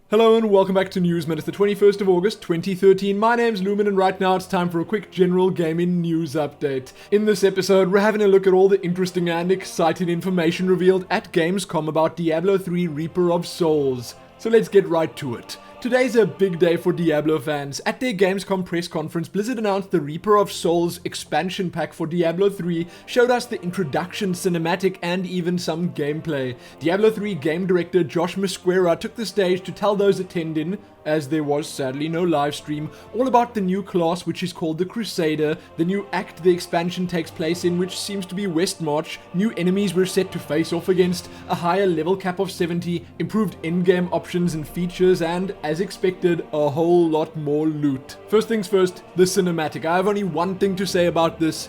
Hello and welcome back to Newsmin. It's the 21st of August 2013. My name's Lumin and right now it's time for a quick general gaming news update. In this episode, we're having a look at all the interesting and exciting information revealed at Gamescom about Diablo 3 Reaper of Souls. So let's get right to it. Today's a big day for Diablo fans. At their Gamescom press conference, Blizzard announced the Reaper of Souls expansion pack for Diablo 3, showed us the introduction cinematic and even some gameplay. Diablo 3 game director Josh Mosquera took the stage to tell those attending, as there was sadly no live stream, all about the new class which is called the Crusader, the new act the expansion takes place in which seems to be Westmarch, new enemies we're set to face off against, a higher level cap of 70, improved in-game options and features, and, as expected, a whole lot more loot. First things first, the cinematic. I have only one thing to say about this: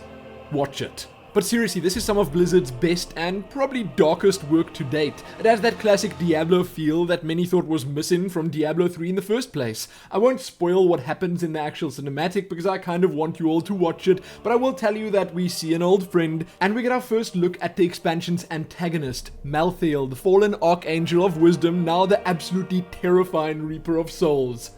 watch it. But seriously, this is some of Blizzard's best and probably darkest work to date. It has that classic Diablo feel that many thought was missing from Diablo 3 in the first place. I won't spoil what happens in the actual cinematic because I kind of want you all to watch it, but I will tell you that we see an old friend and we get our first look at the expansion's antagonist, Malthael, the fallen Archangel of Wisdom, now the absolutely terrifying Reaper of Souls.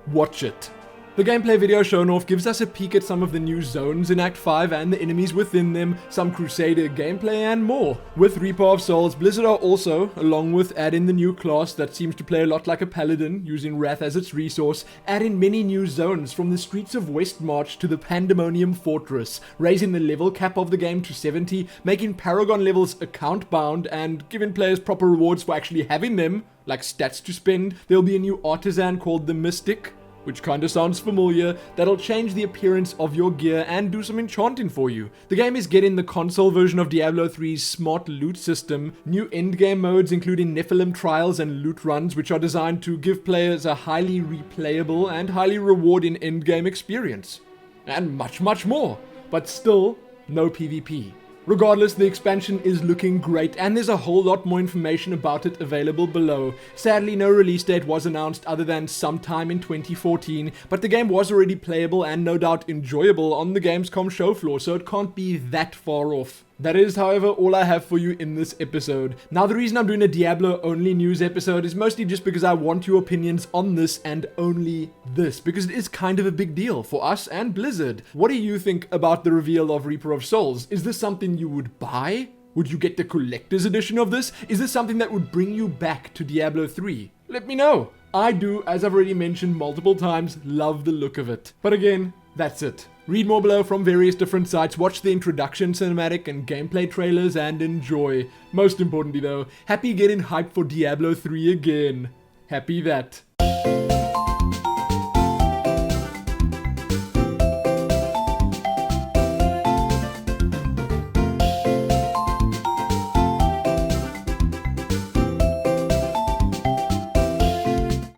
Watch it. The gameplay video shown off gives us a peek at some of the new zones in Act 5 and the enemies within them, some Crusader gameplay and more. With Reaper of Souls, Blizzard are also, along with adding the new class that seems to play a lot like a paladin, using Wrath as its resource, adding many new zones from the streets of Westmarch to the Pandemonium Fortress, raising the level cap of the game to 70, making Paragon levels account bound and giving players proper rewards for actually having them, like stats to spend. There'll be a new artisan called the Mystic, which kinda sounds familiar, that'll change the appearance of your gear and do some enchanting for you. The game is getting the console version of Diablo 3's smart loot system, new endgame modes including Nephilim trials and loot runs, which are designed to give players a highly replayable and highly rewarding endgame experience. And much more. But still, no PvP. Regardless, the expansion is looking great, and there's a whole lot more information about it available below. Sadly, no release date was announced other than sometime in 2014, but the game was already playable and no doubt enjoyable on the Gamescom show floor, so it can't be that far off. That is, however, all I have for you in this episode. Now, the reason I'm doing a Diablo-only news episode is mostly just because I want your opinions on this and only this, because it is kind of a big deal for us and Blizzard. What do you think about the reveal of Reaper of Souls? Is this something you would buy? Would you get the collector's edition of this? Is this something that would bring you back to Diablo 3? Let me know. I do, as I've already mentioned multiple times, love the look of it. But again, that's it. Read more below from various different sites, watch the introduction cinematic and gameplay trailers, and enjoy. Most importantly though, happy getting hyped for Diablo 3 again. Happy that.